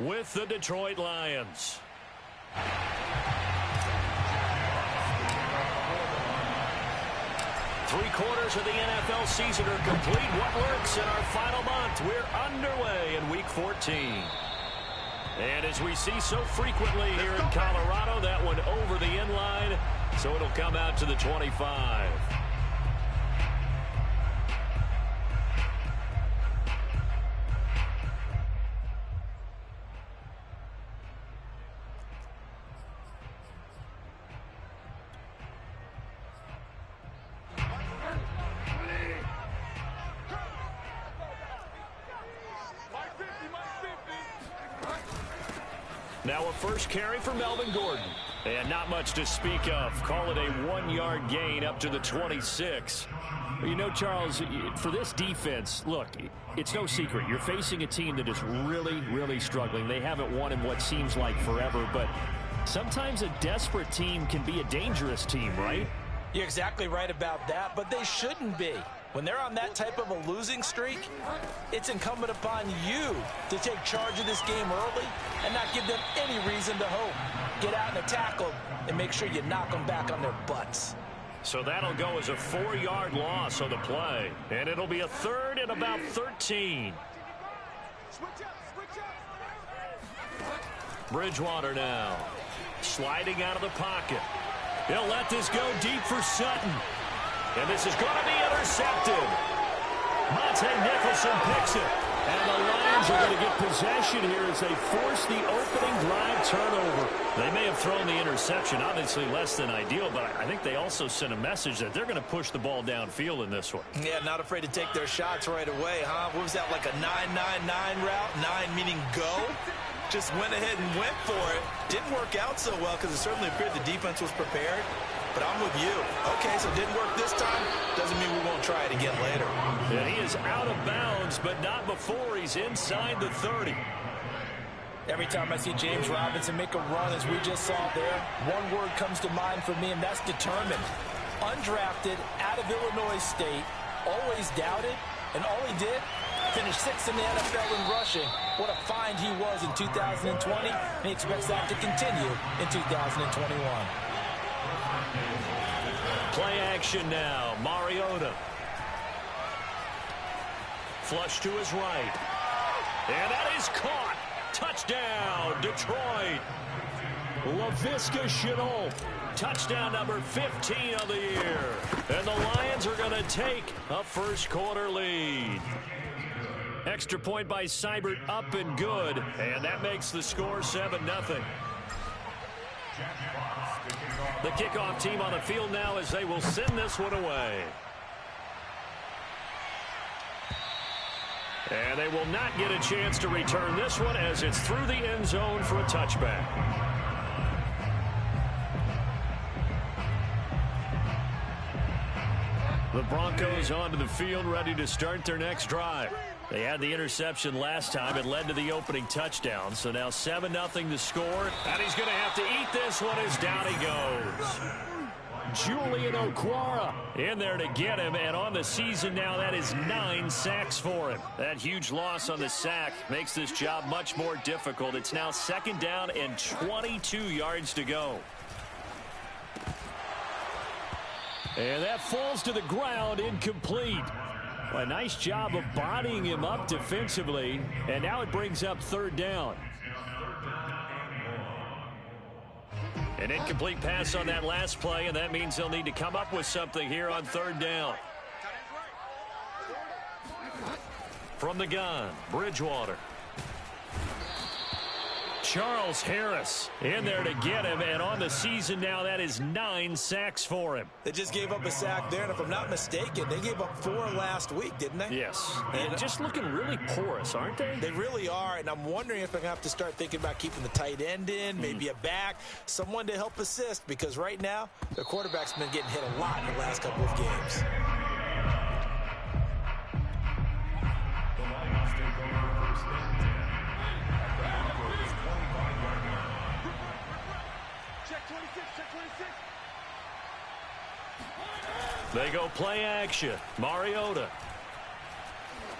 with the Detroit Lions. Three-quarters of the NFL season are complete. What works in our final month? We're underway in Week 14. And as we see so frequently here in Colorado, that one over the end line, so it'll come out to the 25. Now a first carry for Melvin Gordon. And not much to speak of. Call it a 1-yard gain up to the 26. You know, Charles, for this defense, look, it's no secret. You're facing a team that is really, really struggling. They haven't won in what seems like forever, but sometimes a desperate team can be a dangerous team, right? You're exactly right about that, but they shouldn't be. When they're on that type of a losing streak, it's incumbent upon you to take charge of this game early and not give them any reason to hope. Get out and attack them and make sure you knock them back on their butts. So that'll go as a 4-yard loss on the play. And it'll be a third and about 13. Bridgewater now. Sliding out of the pocket. He'll let this go deep for Sutton. And this is going to be intercepted. Monte Nicholson picks it. And the Lions are going to get possession here as they force the opening drive turnover. They may have thrown the interception, obviously less than ideal, but I think they also sent a message that they're going to push the ball downfield in this one. Yeah, not afraid to take their shots right away, huh? What was that, like a 9-9-9 route? 9 meaning go? Just went ahead and went for it. Didn't work out so well because it certainly appeared the defense was prepared. But I'm with you. Okay, so it didn't work this time. Doesn't mean we won't try it again later. And he is out of bounds, but not before he's inside the 30. Every time I see James Robinson make a run, as we just saw there, one word comes to mind for me, and that's determined. Undrafted, out of Illinois State, always doubted, and all he did, finished 6th in the NFL in rushing. What a find he was in 2020, and he expects that to continue in 2021. Play action now. Mariota. Flush to his right. And that is caught. Touchdown, Detroit. Laviska Shenault. Touchdown number 15 of the year. And the Lions are going to take a first-quarter lead. Extra point by Seibert up and good. And that makes the score 7-0. The kickoff team on the field now as they will send this one away. And they will not get a chance to return this one as it's through the end zone for a touchback. The Broncos onto the field ready to start their next drive. They had the interception last time. It led to the opening touchdown. So now 7-0 to score. And he's going to have to eat this one as down he goes. Julian Okwara in there to get him. And on the season now, that is 9 sacks for him. That huge loss on the sack makes this job much more difficult. It's now 2nd down and 22 yards to go. And that falls to the ground, incomplete. A nice job of bodying him up defensively, and now it brings up 3rd down. An incomplete pass on that last play, and that means they'll need to come up with something here on 3rd down. From the gun, Bridgewater. Charles Harris in there to get him, and on the season now, that is 9 sacks for him. They just gave up a sack there, and if I'm not mistaken, they gave up 4 last week, didn't they? Yes. And just looking really porous, aren't they? They really are, and I'm wondering if I'm going to have to start thinking about keeping the tight end in, maybe a back, someone to help assist, because right now, their quarterback's been getting hit a lot in the last couple of games. They go play action. Mariota.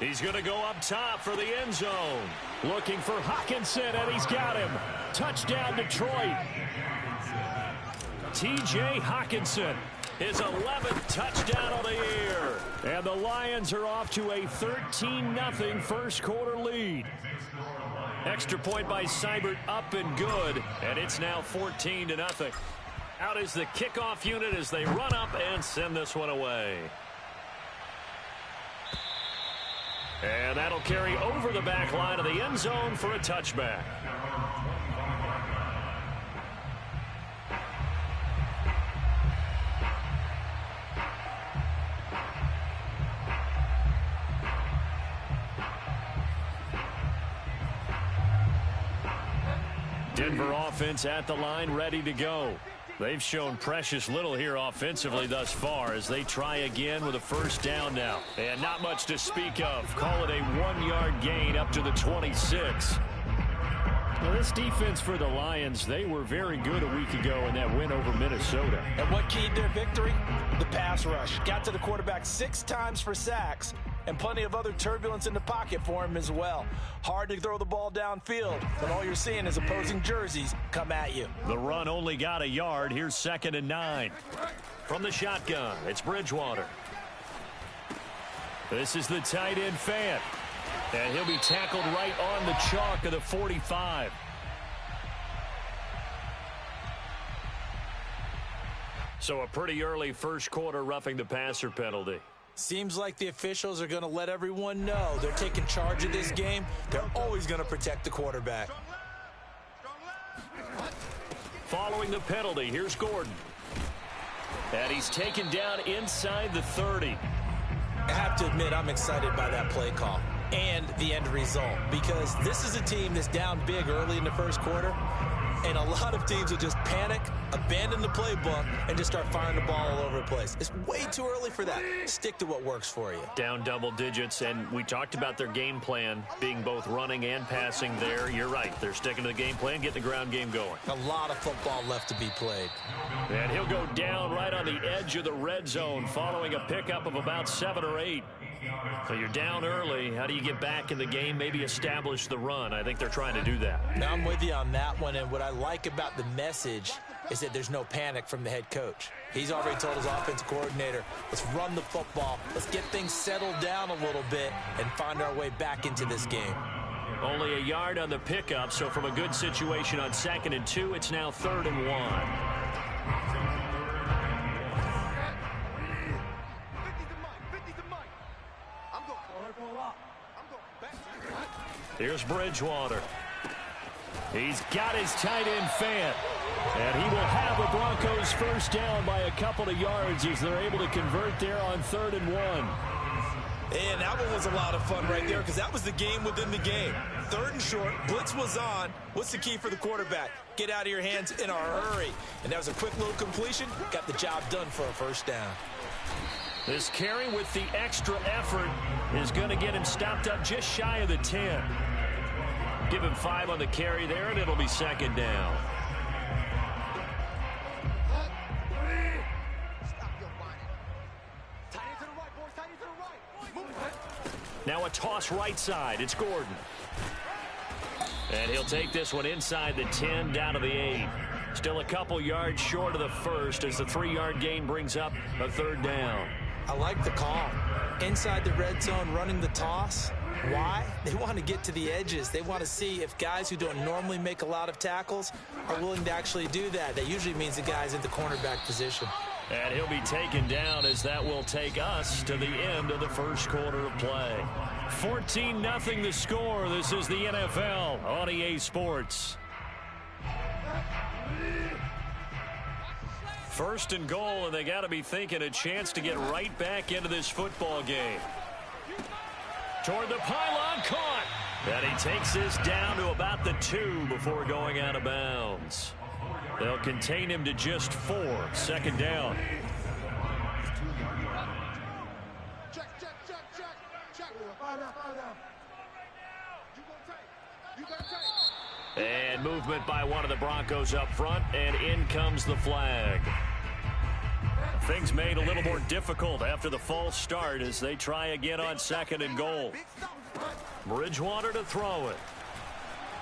He's going to go up top for the end zone. Looking for Hockenson, and he's got him. Touchdown, Detroit. T.J. Hockenson, his 11th touchdown of the year. And the Lions are off to a 13-0 first quarter lead. Extra point by Seibert up and good, and it's now 14-0. Out is the kickoff unit as they run up and send this one away. And that'll carry over the back line of the end zone for a touchback. Denver offense at the line, ready to go. They've shown precious little here offensively thus far as they try again with a first down now. And not much to speak of. Call it a 1-yard gain up to the 26. Well, this defense for the Lions, they were very good a week ago in that win over Minnesota. And what keyed their victory? The pass rush. Got to the quarterback 6 times for sacks, and plenty of other turbulence in the pocket for him as well. Hard to throw the ball downfield, but all you're seeing is opposing jerseys come at you. The run only got a yard. Here's 2nd and 9. From the shotgun, it's Bridgewater. This is the tight end Fant. And he'll be tackled right on the chalk of the 45. So a pretty early first quarter roughing the passer penalty. Seems like the officials are going to let everyone know they're taking charge of this game. They're always going to protect the quarterback. Following the penalty, here's Gordon. And he's taken down inside the 30. I have to admit, I'm excited by that play call and the end result, because this is a team that's down big early in the first quarter, and a lot of teams will just panic, abandon the playbook, and just start firing the ball all over the place. It's way too early for that. Stick to what works for you. Down double digits, and we talked about their game plan being both running and passing there. You're right. They're sticking to the game plan, getting the ground game going. A lot of football left to be played. And he'll go down right on the edge of the red zone following a pickup of about 7 or 8. So you're down early. How do you get back in the game, maybe establish the run? I think they're trying to do that. Now I'm with you on that one, and what I like about the message is that there's no panic from the head coach. He's already told his offensive coordinator, let's run the football, let's get things settled down a little bit and find our way back into this game. Only a yard on the pickup, so from a good situation on 2nd and 2, it's now 3rd and 1. Here's Bridgewater. He's got his tight end Fant. And he will have the Broncos first down by a couple of yards as they're able to convert there on 3rd and 1. And that one was a lot of fun right there, because that was the game within the game. 3rd and short, blitz was on. What's the key for the quarterback? Get out of your hands in a hurry. And that was a quick little completion. Got the job done for a first down. This carry with the extra effort is going to get him stopped up just shy of the 10. Give him 5 on the carry there, and it'll be 2nd down. Now a toss right side. It's Gordon. And he'll take this one inside the 10, down to the 8. Still a couple yards short of the first as the 3-yard gain brings up a 3rd down. I like the call. Inside the red zone, running the toss. Why? They want to get to the edges. They want to see if guys who don't normally make a lot of tackles are willing to actually do that. That usually means the guy's in the cornerback position. And he'll be taken down as that will take us to the end of the first quarter of play. 14-0 the score. This is the NFL on EA Sports. 1st and goal, and they got to be thinking a chance to get right back into this football game. Toward the pylon, caught. And he takes this down to about the 2 before going out of bounds. They'll contain him to just 4. 2nd down. And movement by one of the Broncos up front, and in comes the flag. Things made a little more difficult after the false start as they try again on 2nd and goal. Bridgewater to throw it.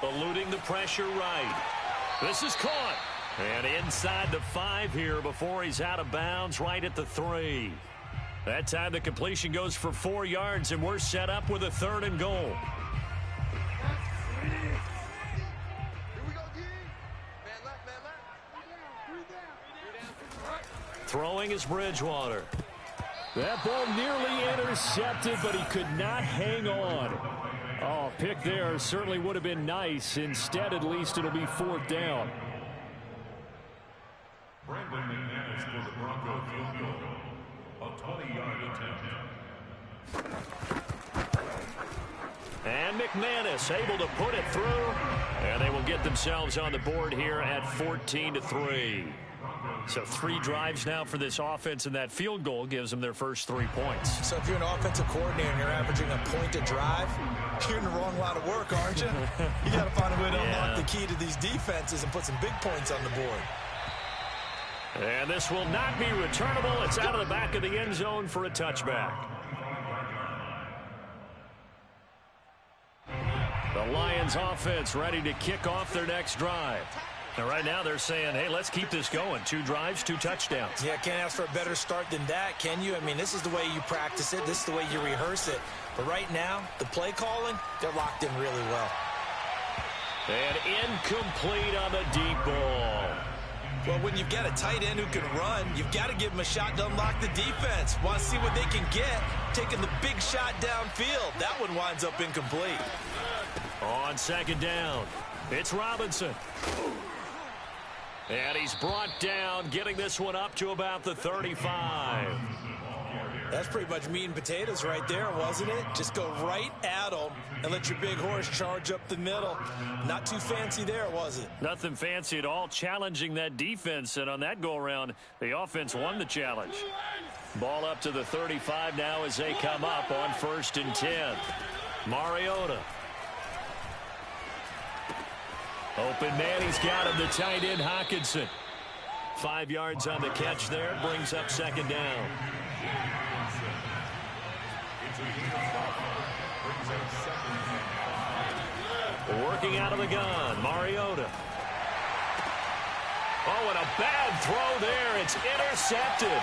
Eluding the pressure right. This is caught. And inside the 5 here before he's out of bounds right at the 3. That time the completion goes for 4 yards, and we're set up with a 3rd and goal. Throwing is Bridgewater. That ball nearly intercepted, but he could not hang on. Oh, pick there certainly would have been nice. Instead, at least it'll be 4th down. Brandon McManus for the Bronco field goal. A 20-yard attempt. And McManus able to put it through. And they will get themselves on the board here at 14-3. So 3 drives now for this offense, and that field goal gives them their first 3 points. So if you're an offensive coordinator and you're averaging a point a drive, you're in the wrong line of work, aren't you? You got to find a way to unlock the key to these defenses and put some big points on the board. And this will not be returnable. It's out of the back of the end zone for a touchback. The Lions offense ready to kick off their next drive. And right now they're saying, hey, let's keep this going. 2 drives, 2 touchdowns. Yeah, can't ask for a better start than that, can you? I mean, this is the way you practice it. This is the way you rehearse it. But right now, the play calling, they're locked in really well. And incomplete on the deep ball. Well, when you've got a tight end who can run, you've got to give him a shot to unlock the defense. Want to see what they can get, taking the big shot downfield. That one winds up incomplete. On 2nd down, it's Robinson. And he's brought down, getting this one up to about the 35. That's pretty much meat and potatoes right there, wasn't it? Just go right at them and let your big horse charge up the middle. Not too fancy there, was it? Nothing fancy at all, challenging that defense. And on that go-around, the offense won the challenge. Ball up to the 35 now as they come up on 1st and 10. Mariota. Open man, he's got him, the tight end, Hockenson. 5 yards on the catch there, brings up 2nd down. Working out of the gun, Mariota. Oh, and a bad throw there. It's intercepted.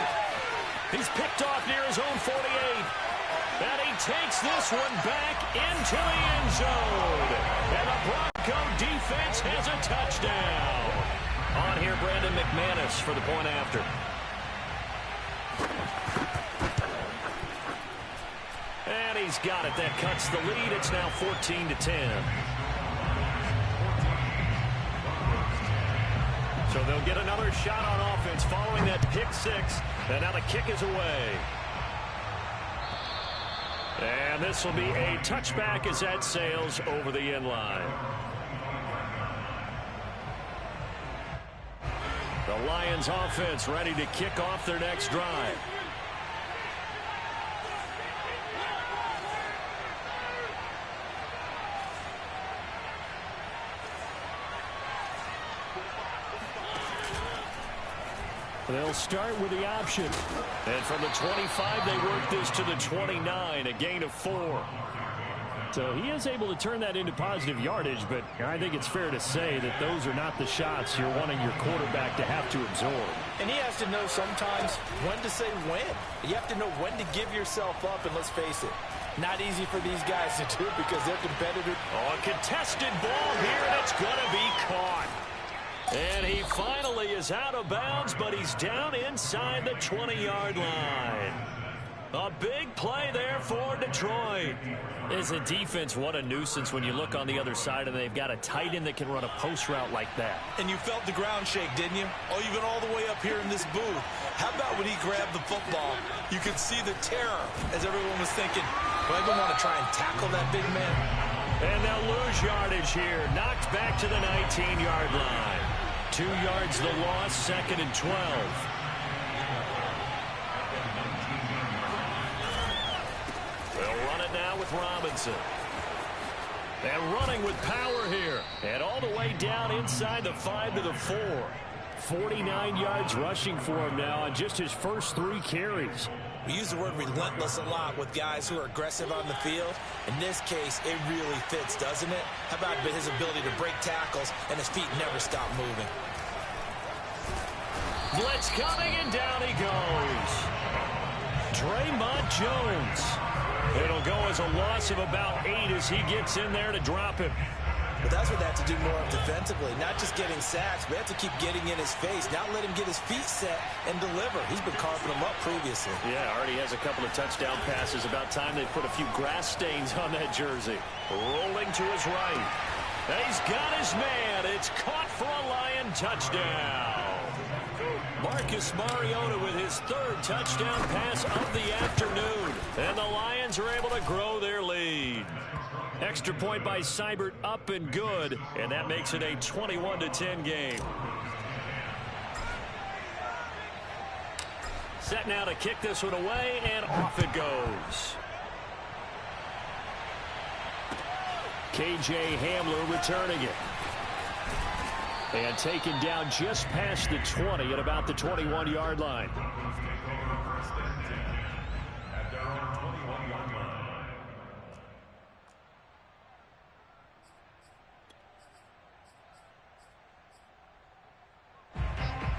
He's picked off near his own 48. And he takes this one back into the end zone. And the Bronco defense has a touchdown. On here, Brandon McManus for the point after. And he's got it. That cuts the lead. It's now 14-10. So they'll get another shot on offense following that pick 6. And now the kick is away. And this will be a touchback as that sails over the end line. The Lions offense ready to kick off their next drive. They'll start with the option. And from the 25, they work this to the 29, a gain of 4. So he is able to turn that into positive yardage, but I think it's fair to say that those are not the shots you're wanting your quarterback to have to absorb. And he has to know sometimes when to say when. You have to know when to give yourself up, and let's face it, not easy for these guys to do because they're competitive. Oh, a contested ball here, and it's going to be caught. And he finally is out of bounds, but he's down inside the 20-yard line. A big play there for Detroit. As a defense, what a nuisance when you look on the other side and they've got a tight end that can run a post route like that. And you felt the ground shake, didn't you? Oh, even all the way up here in this booth. How about when he grabbed the football? You could see the terror as everyone was thinking, do I even want to try and tackle that big man? And they'll lose yardage here. Knocked back to the 19-yard line. 2 yards the loss, 2nd and 12. They'll run it now with Robinson. And running with power here. And all the way down inside the 5 to the 4. 49 yards rushing for him now on just his first 3 carries. We use the word relentless a lot with guys who are aggressive on the field. In this case, it really fits, doesn't it? How about his ability to break tackles and his feet never stop moving? Blitz coming, and down he goes. Draymond Jones. It'll go as a loss of about 8 as he gets in there to drop him. But that's what they have to do more of defensively, not just getting sacks, but they have to keep getting in his face, not let him get his feet set and deliver. He's been carving them up previously. Yeah, already has a couple of touchdown passes. About time they put a few grass stains on that jersey. Rolling to his right. He's got his man. It's caught for a Lion touchdown. Marcus Mariota with his 3rd touchdown pass of the afternoon. And the Lions are able to grow their lead. Extra point by Seibert, up and good, and that makes it a 21-10 game. Set now to kick this one away, and off it goes. KJ Hamler returning it. And taken down just past the 20 at about the 21-yard line.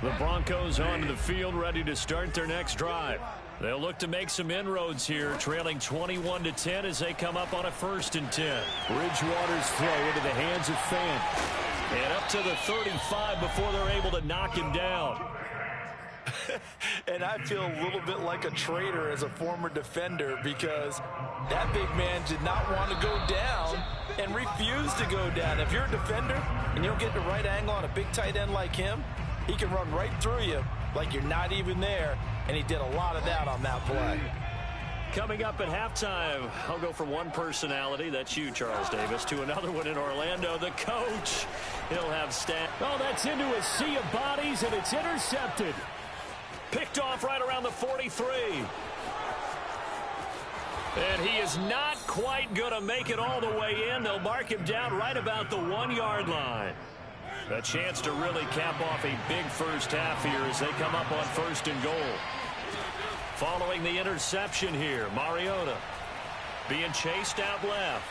The Broncos onto the field, ready to start their next drive. They'll look to make some inroads here, trailing 21-10 as they come up on a 1st and 10. Bridgewater's throw into the hands of Fant. And up to the 35 before they're able to knock him down. And I feel a little bit like a traitor as a former defender because that big man did not want to go down and refused to go down. If you're a defender and you don't get the right angle on a big tight end like him, he can run right through you like you're not even there, and he did a lot of that on that play. Coming up at halftime, I'll go from one personality, that's you, Charles Davis, to another one in Orlando, the coach. He'll have stat. Oh, that's into a sea of bodies, and it's intercepted. Picked off right around the 43. And he is not quite going to make it all the way in. They'll mark him down right about the 1-yard line. A chance to really cap off a big first half here as they come up on 1st and goal. Following the interception here, Mariota being chased out left.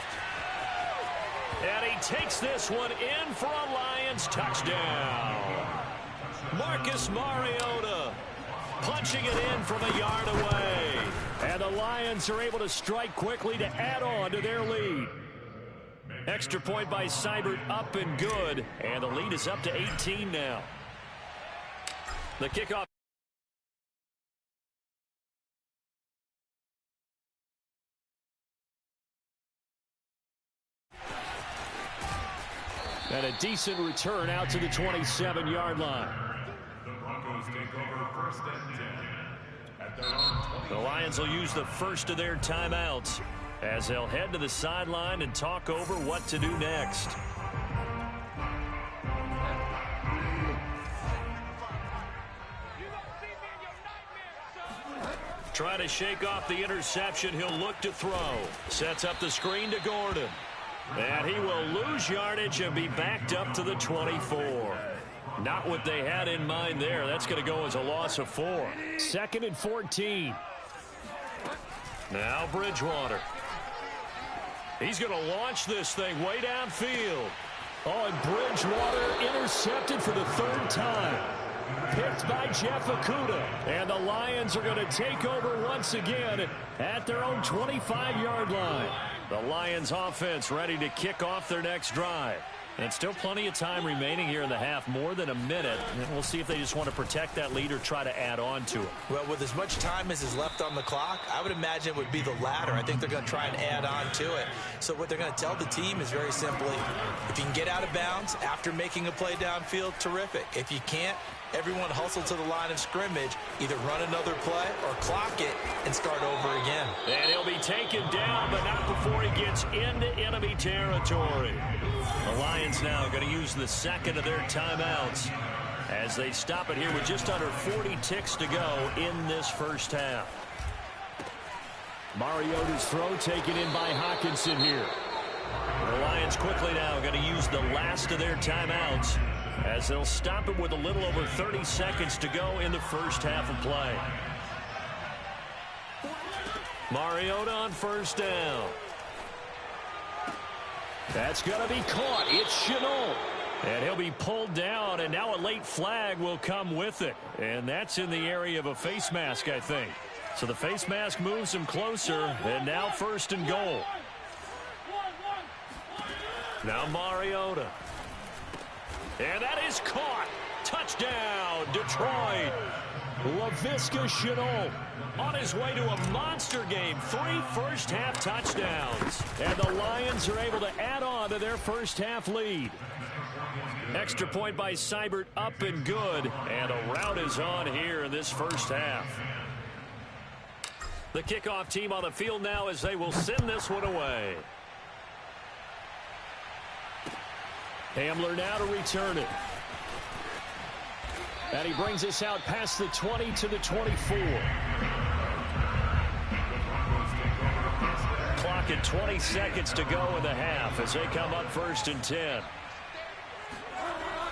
And he takes this one in for a Lions touchdown. Marcus Mariota punching it in from a yard away. And the Lions are able to strike quickly to add on to their lead. Extra point by Seibert, up and good. And the lead is up to 18 now. The kickoff. And a decent return out to the 27-yard line. The Broncos take over 1st and 10 at their own 20. The Lions will use the first of their timeouts as they'll head to the sideline and talk over what to do next. Trying to shake off the interception. He'll look to throw. Sets up the screen to Gordon. And he will lose yardage and be backed up to the 24. Not what they had in mind there. That's going to go as a loss of 4. 2nd and 14. Now Bridgewater. He's going to launch this thing way downfield. Oh, and Bridgewater intercepted for the 3rd time. Picked by Jeff Okudah. And the Lions are going to take over once again at their own 25-yard line. The Lions offense ready to kick off their next drive. And still plenty of time remaining here in the half, more than a minute. And we'll see if they just want to protect that lead or try to add on to it. Well, with as much time as is left on the clock, I would imagine it would be the latter. I think they're going to try and add on to it. So what they're going to tell the team is very simply, if you can get out of bounds after making a play downfield, terrific. If you can't, everyone hustle to the line of scrimmage, either run another play or clock it and start over again. And he'll be taken down, but not before he gets into enemy territory. The Lions now going to use the second of their timeouts as they stop it here with just under 40 ticks to go in this first half. Mariota's throw taken in by Hockenson here. The Lions quickly now going to use the last of their timeouts as they'll stop it with a little over 30 seconds to go in the first half of play. Mariota on first down. That's going to be caught. It's Chenault. And he'll be pulled down, and now a late flag will come with it. And that's in the area of a face mask, I think. So the face mask moves him closer, and now first and goal. Now Mariota. And that is caught. Touchdown, Detroit. Laviska Chenault on his way to a monster game. 3 first-half touchdowns. And the Lions are able to add on to their first-half lead. Extra point by Seibert, up and good. And a rout is on here in this first half. The kickoff team on the field now as they will send this one away. Hamler now to return it. And he brings us out past the 20 to the 24. Clock at 20 seconds to go in the half as they come up first and 10.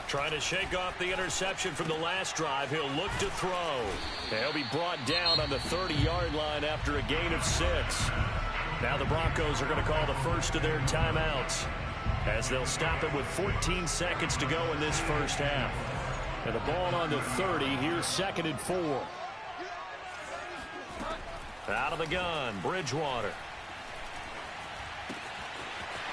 Trying to shake off the interception from the last drive. He'll look to throw. He'll be brought down on the 30-yard line after a gain of 6. Now the Broncos are going to call the first of their timeouts as they'll stop it with 14 seconds to go in this first half. And the ball on the 30. Here's 2nd and 4. Out of the gun, Bridgewater.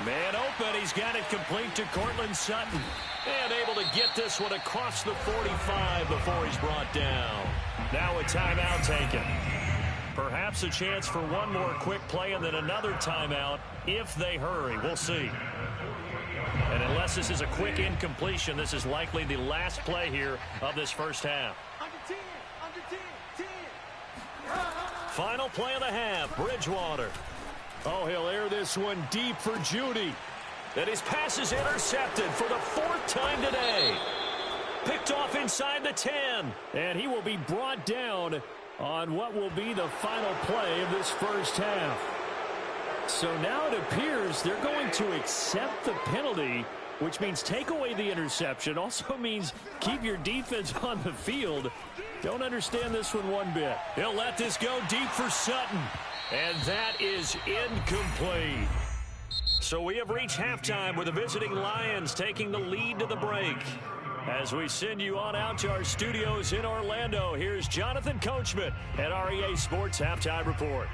Man open. He's got it complete to Cortland Sutton. And able to get this one across the 45 before he's brought down. Now a timeout taken. Perhaps a chance for one more quick play and then another timeout if they hurry. We'll see. And unless this is a quick incompletion, this is likely the last play here of this first half. Final play of the half, Bridgewater. Oh, he'll air this one deep for Judy. And his pass is intercepted for the 4th time today. Picked off inside the 10. And he will be brought down on what will be the final play of this first half. So now it appears they're going to accept the penalty, which means take away the interception. Also means keep your defense on the field. Don't understand this one bit. He'll let this go deep for Sutton. And that is incomplete. So we have reached halftime with the visiting Lions taking the lead to the break. As we send you on out to our studios in Orlando, here's Jonathan Coachman at REA Sports Halftime Report.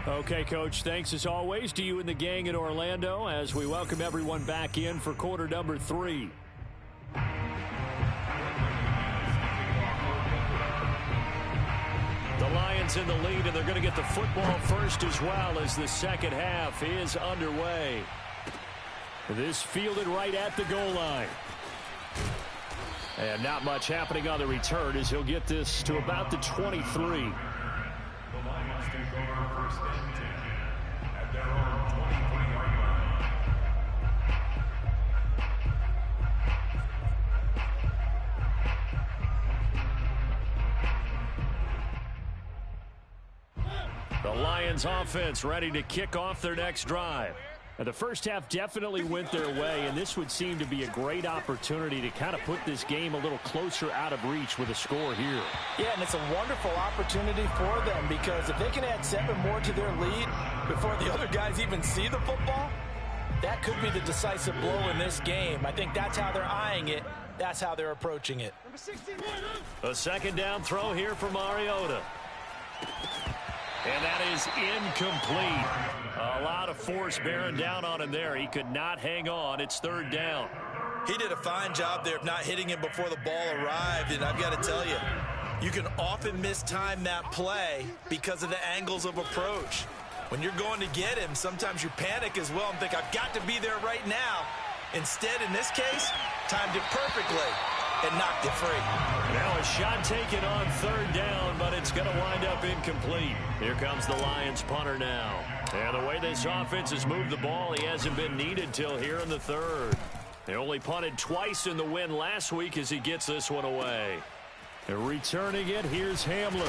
Okay, Coach, thanks as always to you and the gang in Orlando as we welcome everyone back in for quarter number 3. The Lions in the lead, and they're going to get the football first as well as the second half is underway. This fielded right at the goal line. And not much happening on the return as he'll get this to about the 23. The Lions offense ready to kick off their next drive. Now, the first half definitely went their way, and this would seem to be a great opportunity to kind of put this game a little closer out of reach with a score here. Yeah, and it's a wonderful opportunity for them because if they can add 7 more to their lead before the other guys even see the football, that could be the decisive blow in this game. I think that's how they're eyeing it. That's how they're approaching it. A second down throw here for Mariota. And that is incomplete. A lot of force bearing down on him there. He could not hang on. It's 3rd down. He did a fine job there of not hitting him before the ball arrived. And I've got to tell you, you can often mistime that play because of the angles of approach. When you're going to get him, sometimes you panic as well and think, I've got to be there right now. Instead, in this case, timed it perfectly. and knocked it free. Now a shot taken on third down, but it's going to wind up incomplete. Here comes the Lions punter now. And the way this offense has moved the ball, he hasn't been needed till here in the third. They only punted twice in the win last week as he gets this one away. And returning it, here's Hamlin.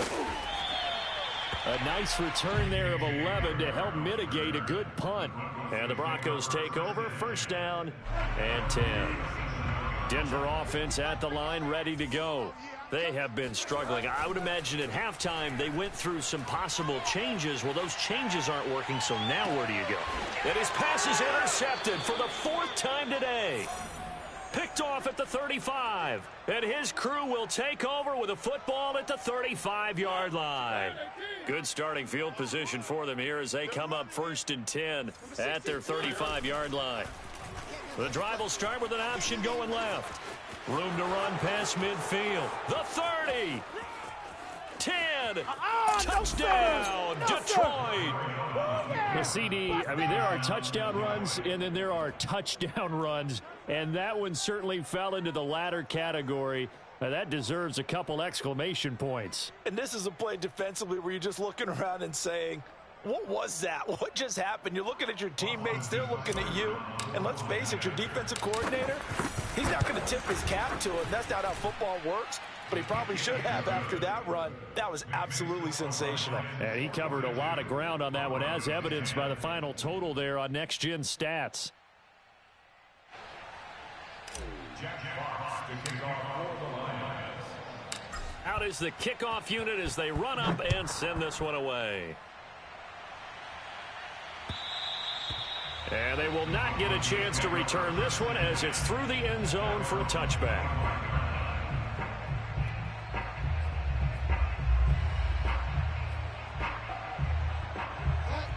A nice return there of 11 to help mitigate a good punt. And the Broncos take over, first down and 10. Denver offense at the line, ready to go. They have been struggling. I would imagine at halftime they went through some possible changes. Well, those changes aren't working, so now where do you go? And his pass is intercepted for the fourth time today. Picked off at the 35. And his crew will take over with a football at the 35-yard line. Good starting field position for them here as they come up first and 10 at their 35-yard line. The drive will start with an option going left. Room to run past midfield. The 30. 10. Touchdown, Detroit. The CD, I mean, there are touchdown runs, and then there are touchdown runs. And that one certainly fell into the latter category. Now, that deserves a couple exclamation points. And this is a play defensively where you're just looking around and saying, what was that? What just happened? You're looking at your teammates. They're looking at you. And let's face it, your defensive coordinator, he's not going to tip his cap to it. That's not how football works. But he probably should have after that run. That was absolutely sensational. And he covered a lot of ground on that one, as evidenced by the final total there on Next Gen Stats. Out is the kickoff unit as they run up and send this one away. And they will not get a chance to return this one as it's through the end zone for a touchback.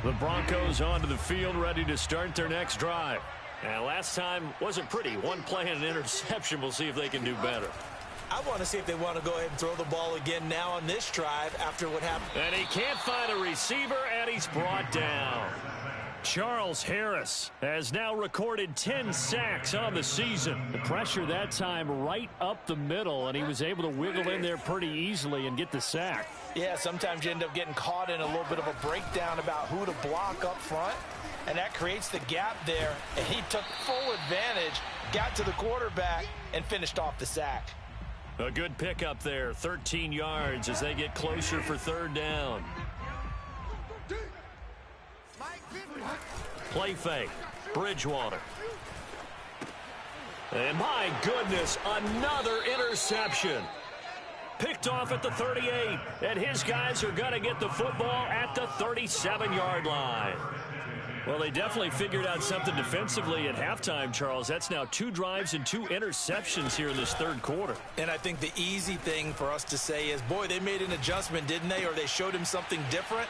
The Broncos onto the field, ready to start their next drive. And last time wasn't pretty. One play and an interception. We'll see if they can do better. I want to see if they want to go ahead and throw the ball again now on this drive after what happened. And he can't find a receiver, and he's brought down. Charles Harris has now recorded 10 sacks on the season. The pressure that time right up the middle, and he was able to wiggle in there pretty easily and get the sack. Yeah, sometimes you end up getting caught in a little bit of a breakdown about who to block up front, and that creates the gap there, and he took full advantage, got to the quarterback, and finished off the sack. A good pickup there, 13 yards as they get closer for third down. Play fake, Bridgewater. And my goodness, another interception. Picked off at the 38, and his guys are going to get the football at the 37-yard line. Well, they definitely figured out something defensively at halftime, Charles. That's now 2 drives and 2 interceptions here in this third quarter. And I think the easy thing for us to say is, boy, they made an adjustment, didn't they? Or they showed him something different.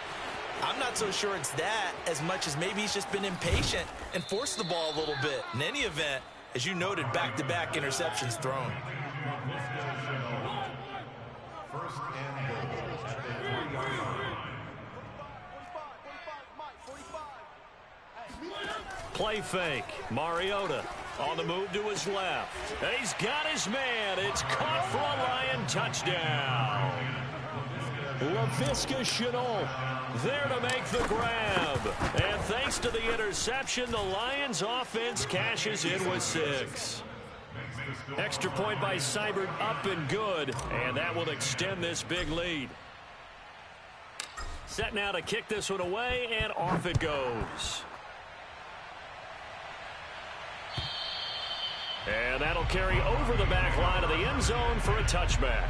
I'm not so sure it's that as much as maybe he's just been impatient and forced the ball a little bit. In any event, as you noted, back-to-back interceptions thrown. Play fake. Mariota on the move to his left. And he's got his man. It's caught for a Lion touchdown. Laviska Shenault there to make the grab. And thanks to the interception, the Lions offense cashes in with 6. Extra point by Seibert up and good. And that will extend this big lead. Set now to kick this one away, and off it goes. And that'll carry over the back line of the end zone for a touchback.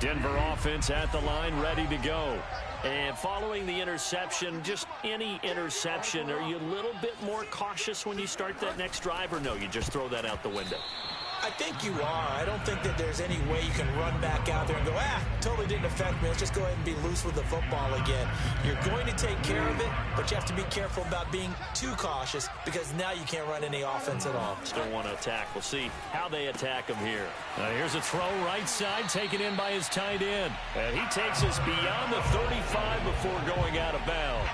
Denver offense at the line, ready to go. And following the interception, just any interception, are you a little bit more cautious when you start that next drive, or no, you just throw that out the window? I think you are. I don't think that there's any way you can run back out there and go, totally didn't affect me. Let's just go ahead and be loose with the football again. You're going to take care of it, but you have to be careful about being too cautious because now you can't run any offense at all. Still want to attack. We'll see how they attack him here. Here's a throw right side, taken in by his tight end. And he takes us beyond the 35 before going out of bounds.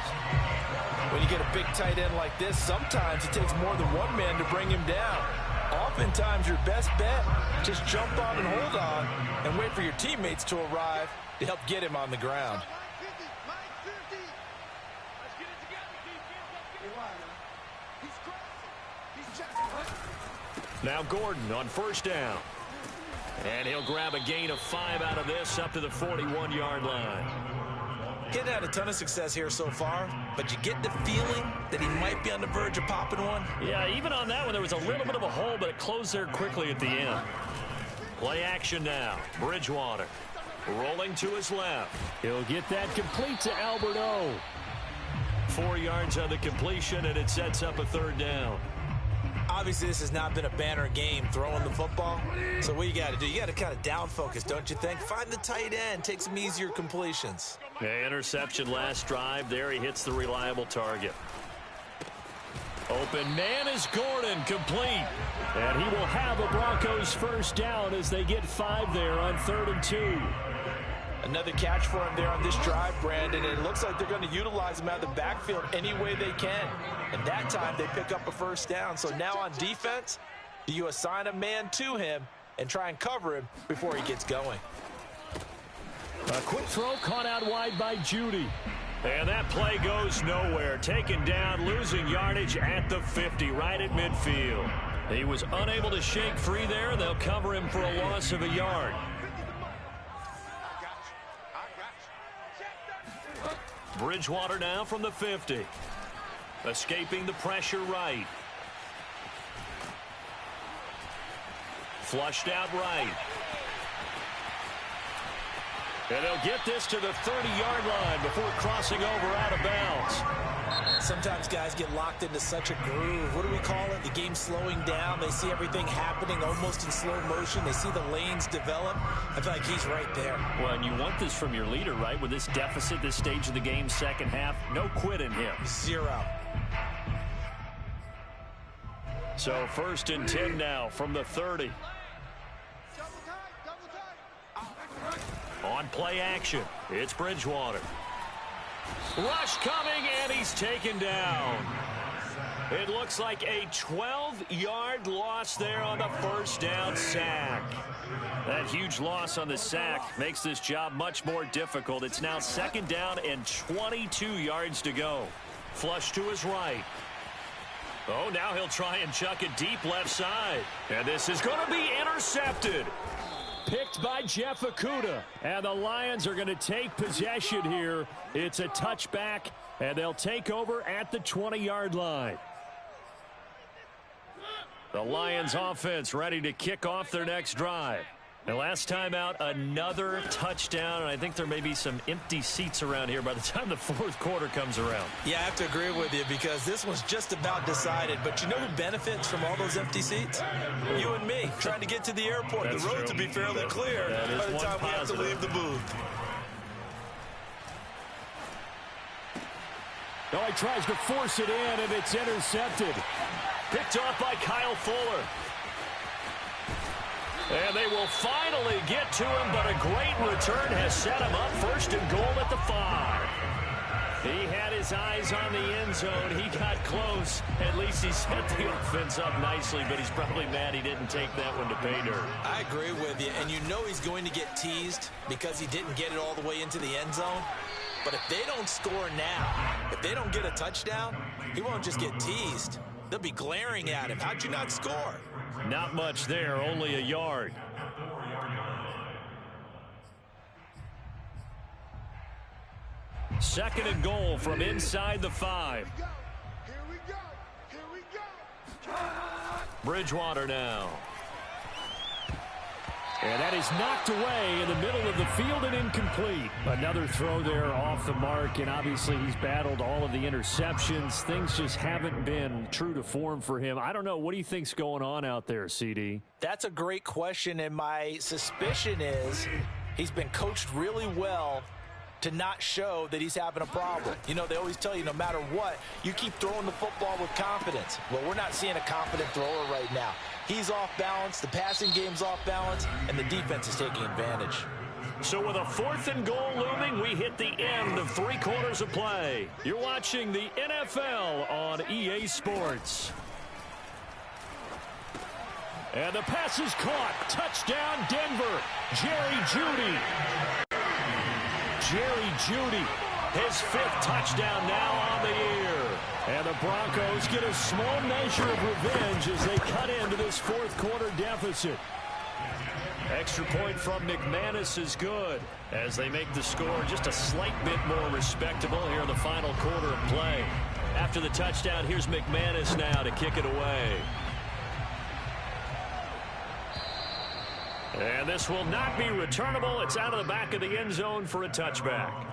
When you get a big tight end like this, sometimes it takes more than one man to bring him down. Oftentimes, your best bet, just jump on and hold on and wait for your teammates to arrive to help get him on the ground. Now Gordon on first down. And he'll grab a gain of 5 out of this up to the 41-yard line. He hasn't had a ton of success here so far, but you get the feeling that he might be on the verge of popping one. Yeah, even on that one, there was a little bit of a hole, but it closed there quickly at the end. Play action now. Bridgewater rolling to his left. He'll get that complete to Albert O. 4 yards on the completion, and it sets up a third down. Obviously, this has not been a banner game throwing the football. So what you got to do, you got to kind of down focus, don't you think? Find the tight end, take some easier completions. Yeah, interception last drive. There he hits the reliable target. Open man is Gordon, complete. And he will have a Broncos first down as they get 5 there on 3rd and 2. Another catch for him there on this drive, Brandon. And it looks like they're going to utilize him out of the backfield any way they can. And that time they pick up a first down. So now on defense, do you assign a man to him and try and cover him before he gets going? A quick throw caught out wide by Judy. And that play goes nowhere. Taken down, losing yardage at the 50, right at midfield. He was unable to shake free there. They'll cover him for a loss of a yard. Bridgewater now from the 50. Escaping the pressure right. Flushed out right. And they'll get this to the 30-yard line before crossing over out of bounds. Sometimes guys get locked into such a groove. What do we call it? The game slowing down. They see everything happening almost in slow motion. They see the lanes develop. I feel like he's right there. Well, and you want this from your leader, right? With this deficit, this stage of the game, second half, no quit in him. 0. So 1st and 10 now from the 30. On play action, it's Bridgewater. Rush coming, and he's taken down. It looks like a 12-yard loss there on the first down sack. That huge loss on the sack makes this job much more difficult. It's now 2nd down and 22 yards to go. Flush to his right. Oh, now he'll try and chuck it deep left side. And this is going to be intercepted. Picked by Jeff Okudah. And the Lions are going to take possession here. It's a touchback, and they'll take over at the 20-yard line. The Lions offense ready to kick off their next drive. And last time out, another touchdown, and I think there may be some empty seats around here by the time the 4th quarter comes around. Yeah, I have to agree with you because this one's just about decided. But you know who benefits from all those empty seats? You and me, trying to get to the airport. That's the roads true. will be fairly clear by the time we have to leave the booth. No, he tries to force it in, and it's intercepted. Picked off by Kyle Fuller. And they will finally get to him, but a great return has set him up 1st and goal at the 5. He had his eyes on the end zone. He got close. At least he set the offense up nicely, but he's probably mad he didn't take that one to pay dirt. I agree with you, and you know he's going to get teased because he didn't get it all the way into the end zone. But if they don't score now, if they don't get a touchdown, he won't just get teased. They'll be glaring at him. How'd you not score? Not much there, only a yard. Second and goal from inside the 5. Bridgewater now. And that is knocked away in the middle of the field and incomplete. Another throw there off the mark, and obviously he's battled all of the interceptions. Things just haven't been true to form for him. I don't know. What do you think's going on out there, CD? That's a great question, and my suspicion is he's been coached really well to not show that he's having a problem. You know, they always tell you no matter what, you keep throwing the football with confidence. Well, we're not seeing a confident thrower right now. He's off balance, the passing game's off balance, and the defense is taking advantage. So with a 4th and goal looming, we hit the end of 3 quarters of play. You're watching the NFL on EA Sports. And the pass is caught. Touchdown, Denver. Jerry Jeudy. Jerry Jeudy, his 5th touchdown now on the year. And the Broncos get a small measure of revenge as they cut into this 4th quarter deficit. Extra point from McManus is good as they make the score just a slight bit more respectable here in the final quarter of play. After the touchdown, here's McManus now to kick it away. And this will not be returnable. It's out of the back of the end zone for a touchback.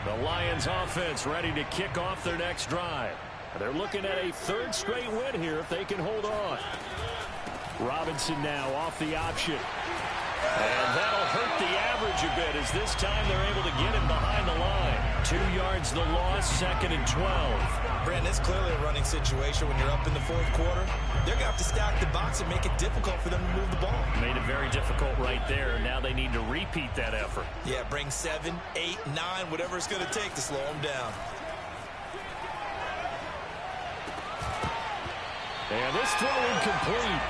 The Lions offense ready to kick off their next drive. They're looking at a 3rd straight win here if they can hold on. Robinson now off the option. And that'll hurt the average a bit as this time they're able to get him behind the line. 2 yards the loss, 2nd and 12. Brandon, it's clearly a running situation when you're up in the 4th quarter. They're going to have to stack the box and make it difficult for them to move the ball. Made it very difficult right there. Now they need to repeat that effort. Yeah, bring 7, 8, 9, whatever it's going to take to slow them down. And this throw incomplete.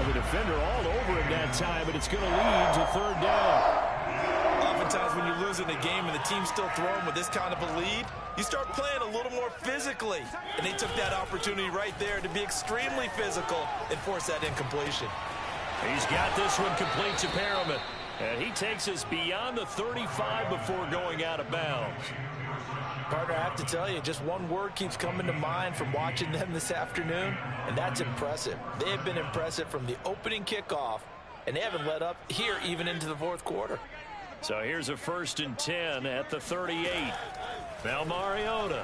The defender all over him that time, but it's going to lead to 3rd down. Oftentimes when you're losing a game and the team's still throwing with this kind of a lead, you start playing a little more physically. And they took that opportunity right there to be extremely physical and force that incompletion. He's got this one complete to Perriman. And he takes us beyond the 35 before going out of bounds. Partner, I have to tell you, just one word keeps coming to mind from watching them this afternoon, and that's impressive. They have been impressive from the opening kickoff, and they haven't let up here even into the 4th quarter. So here's a 1st and 10 at the 38. Now Mariota.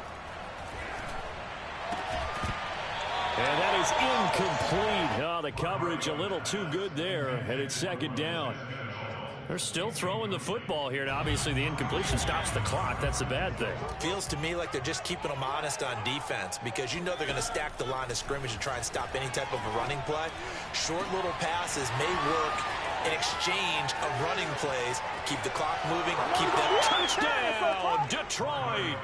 And that is incomplete. Oh, the coverage a little too good there, and it's 2nd down. They're still throwing the football here, and obviously the incompletion stops the clock. That's a bad thing. Feels to me like they're just keeping them honest on defense because you know they're going to stack the line of scrimmage and try and stop any type of a running play. Short little passes may work in exchange of running plays. Keep the clock moving, keep them. Touchdown, Detroit!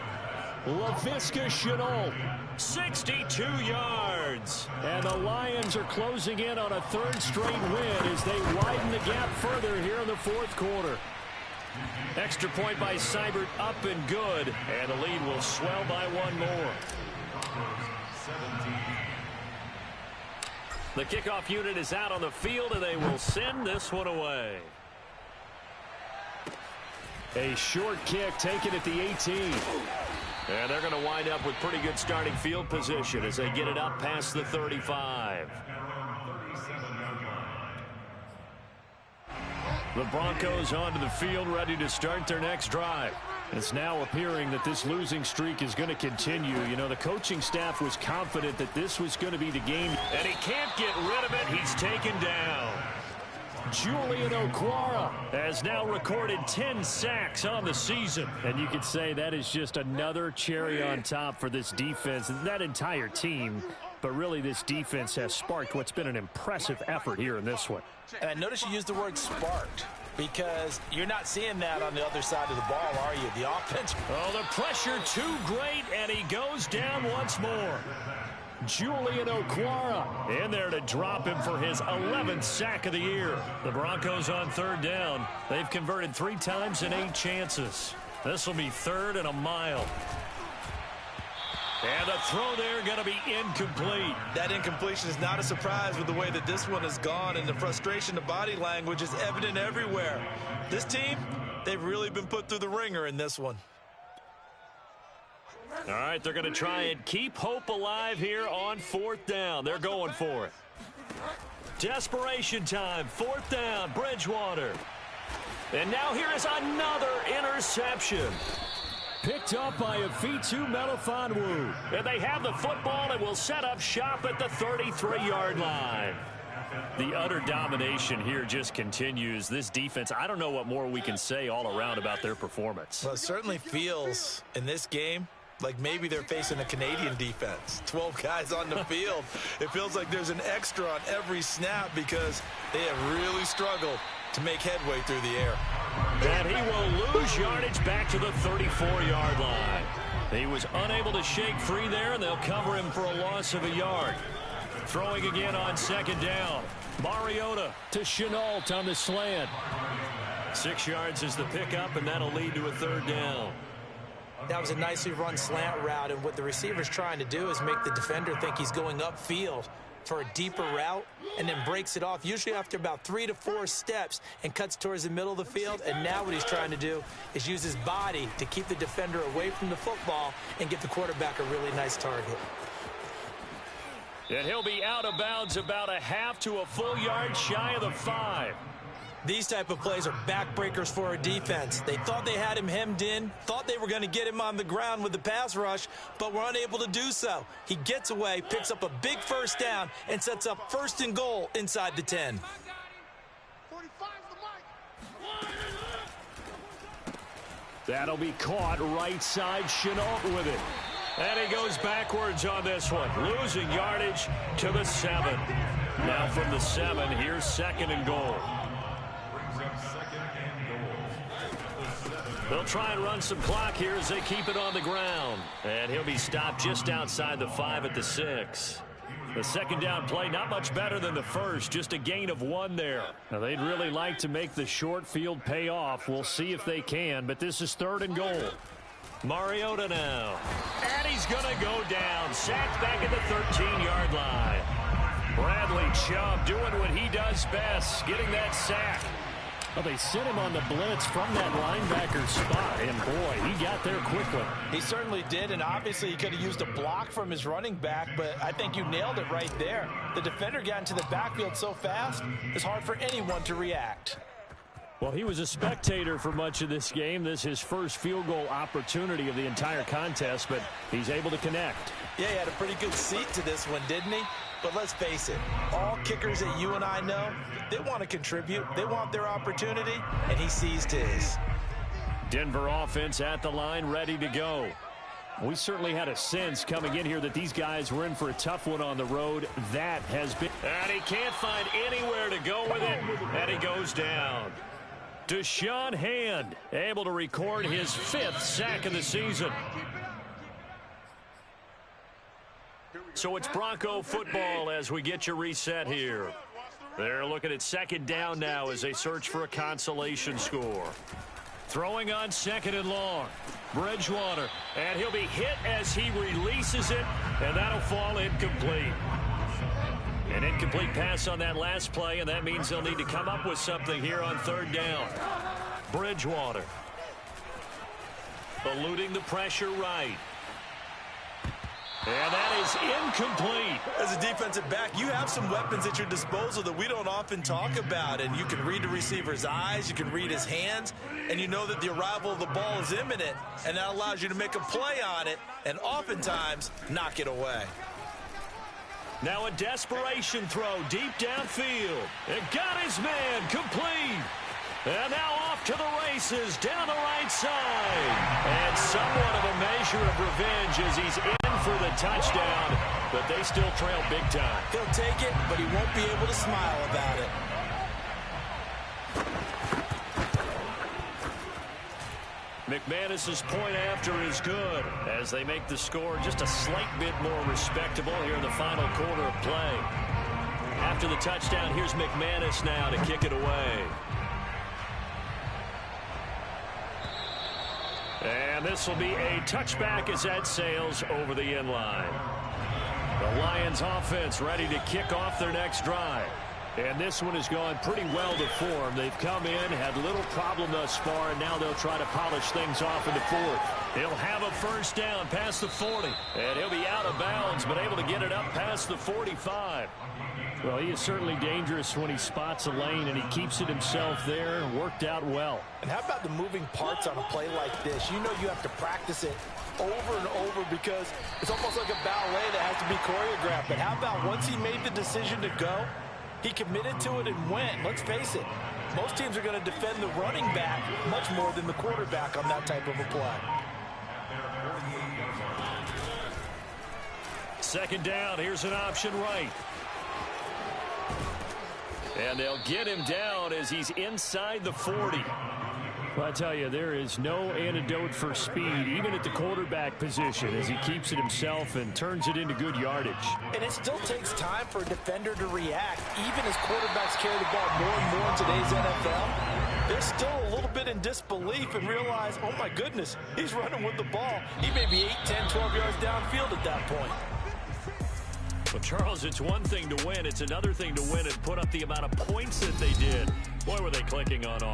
Laviska Shenault, 62 yards. And the Lions are closing in on a 3rd straight win as they widen the gap further here in the 4th quarter. Extra point by Seibert up and good. And the lead will swell by 1 more. The kickoff unit is out on the field, and they will send this one away. A short kick taken at the 18. And they're going to wind up with pretty good starting field position as they get it up past the 35. The Broncos onto the field ready to start their next drive. It's now appearing that this losing streak is going to continue. You know, the coaching staff was confident that this was going to be the game. And he can't get rid of it. He's taken down. Julian Okwara has now recorded 10 sacks on the season. And you could say that is just another cherry on top for this defense and that entire team. But really, this defense has sparked what's been an impressive effort here in this one. And I notice you used the word sparked because you're not seeing that on the other side of the ball, are you? The offense. Oh, the pressure too great, and he goes down once more. Julian Okwara in there to drop him for his 11th sack of the year. The Broncos on 3rd down. They've converted 3 times in 8 chances. This will be 3rd and a mile. And the throw there going to be incomplete. That incompletion is not a surprise with the way that this one has gone, and the frustration, the body language is evident everywhere. This team, they've really been put through the ringer in this one. All right, they're going to try and keep hope alive here on 4th down. They're going for it. Desperation time, 4th down, Bridgewater. And now here is another interception. Picked up by M22 Melifonwu. And they have the football and will set up shop at the 33-yard line. The utter domination here just continues. This defense, I don't know what more we can say all around about their performance. Well, it certainly feels in this game like maybe they're facing a Canadian defense. 12 guys on the field. It feels like there's an extra on every snap because they have really struggled to make headway through the air. And he will lose yardage back to the 34-yard line. He was unable to shake free there, and they'll cover him for a loss of a yard. Throwing again on 2nd down. Mariota to Chenault on the slant. 6 yards is the pickup, and that'll lead to a 3rd down. That was a nicely run slant route, and what the receiver's trying to do is make the defender think he's going upfield for a deeper route and then breaks it off, usually after about 3 to 4 steps, and cuts towards the middle of the field. And now what he's trying to do is use his body to keep the defender away from the football and give the quarterback a really nice target. And he'll be out of bounds about a half to a full yard shy of the 5. These type of plays are backbreakers for a defense. They thought they had him hemmed in, thought they were going to get him on the ground with the pass rush, but were unable to do so. He gets away, picks up a big 1st down, and sets up 1st and goal inside the 10. That'll be caught right side. Chenault with it. And he goes backwards on this one, losing yardage to the 7. Now from the 7, here's 2nd and goal. They'll try and run some clock here as they keep it on the ground. And he'll be stopped just outside the 5 at the 6. The 2nd down play, not much better than the first, just a gain of 1 there. Now, they'd really like to make the short field pay off. We'll see if they can, but this is 3rd and goal. Mariota now. And he's going to go down. Sacked back at the 13-yard line. Bradley Chubb doing what he does best, getting that sack. Well, they sent him on the blitz from that linebacker spot, and boy, he got there quickly. He certainly did, and obviously he could have used a block from his running back, but I think you nailed it right there. The defender got into the backfield so fast, it's hard for anyone to react. Well, he was a spectator for much of this game. This is his first field goal opportunity of the entire contest, but he's able to connect. Yeah, he had a pretty good seat to this one, didn't he? But let's face it, all kickers that you and I know, they want to contribute. They want their opportunity, and he seized his. Denver offense at the line, ready to go. We certainly had a sense coming in here that these guys were in for a tough one on the road. That has been... And he can't find anywhere to go with it, and he goes down. Deshaun Hand able to record his 5th sack of the season. So it's Bronco football as we get your reset here. They're looking at 2nd down now as they search for a consolation score. Throwing on 2nd and long. Bridgewater, and he'll be hit as he releases it, and that'll fall incomplete. An incomplete pass on that last play, and that means they'll need to come up with something here on 3rd down. Bridgewater. Eluding the pressure right. And that is incomplete. As a defensive back, you have some weapons at your disposal that we don't often talk about. And you can read the receiver's eyes, you can read his hands, and you know that the arrival of the ball is imminent. And that allows you to make a play on it and oftentimes knock it away. Now a desperation throw deep downfield. It got his man complete. And now off to the races down the right side. And somewhat of a measure of revenge as he's in for the touchdown. But they still trail big time. He'll take it, but he won't be able to smile about it. McManus's point after is good as they make the score just a slight bit more respectable here in the final quarter of play. After the touchdown, here's McManus now to kick it away. And this will be a touchback as that sails over the end line. The Lions offense ready to kick off their next drive. And this one has gone pretty well to form. They've come in, had little problem thus far, and now they'll try to polish things off in the 4th. He'll have a first down past the 40. And he'll be out of bounds, but able to get it up past the 45. Well, he is certainly dangerous when he spots a lane, and he keeps it himself there. Worked out well. And how about the moving parts on a play like this? You know you have to practice it over and over because it's almost like a ballet that has to be choreographed. But how about once he made the decision to go, he committed to it and went. Let's face it, most teams are going to defend the running back much more than the quarterback on that type of a play. Second down, here's an option right. And they'll get him down as he's inside the 40. Well, I tell you, there is no antidote for speed, even at the quarterback position, as he keeps it himself and turns it into good yardage. And it still takes time for a defender to react. Even as quarterbacks carry the ball more and more in today's NFL, they're still a little bit in disbelief and realize, oh my goodness, he's running with the ball. He may be 8, 10, 12 yards downfield at that point. Well, Charles, it's one thing to win. It's another thing to win and put up the amount of points that they did. Boy, were they clicking on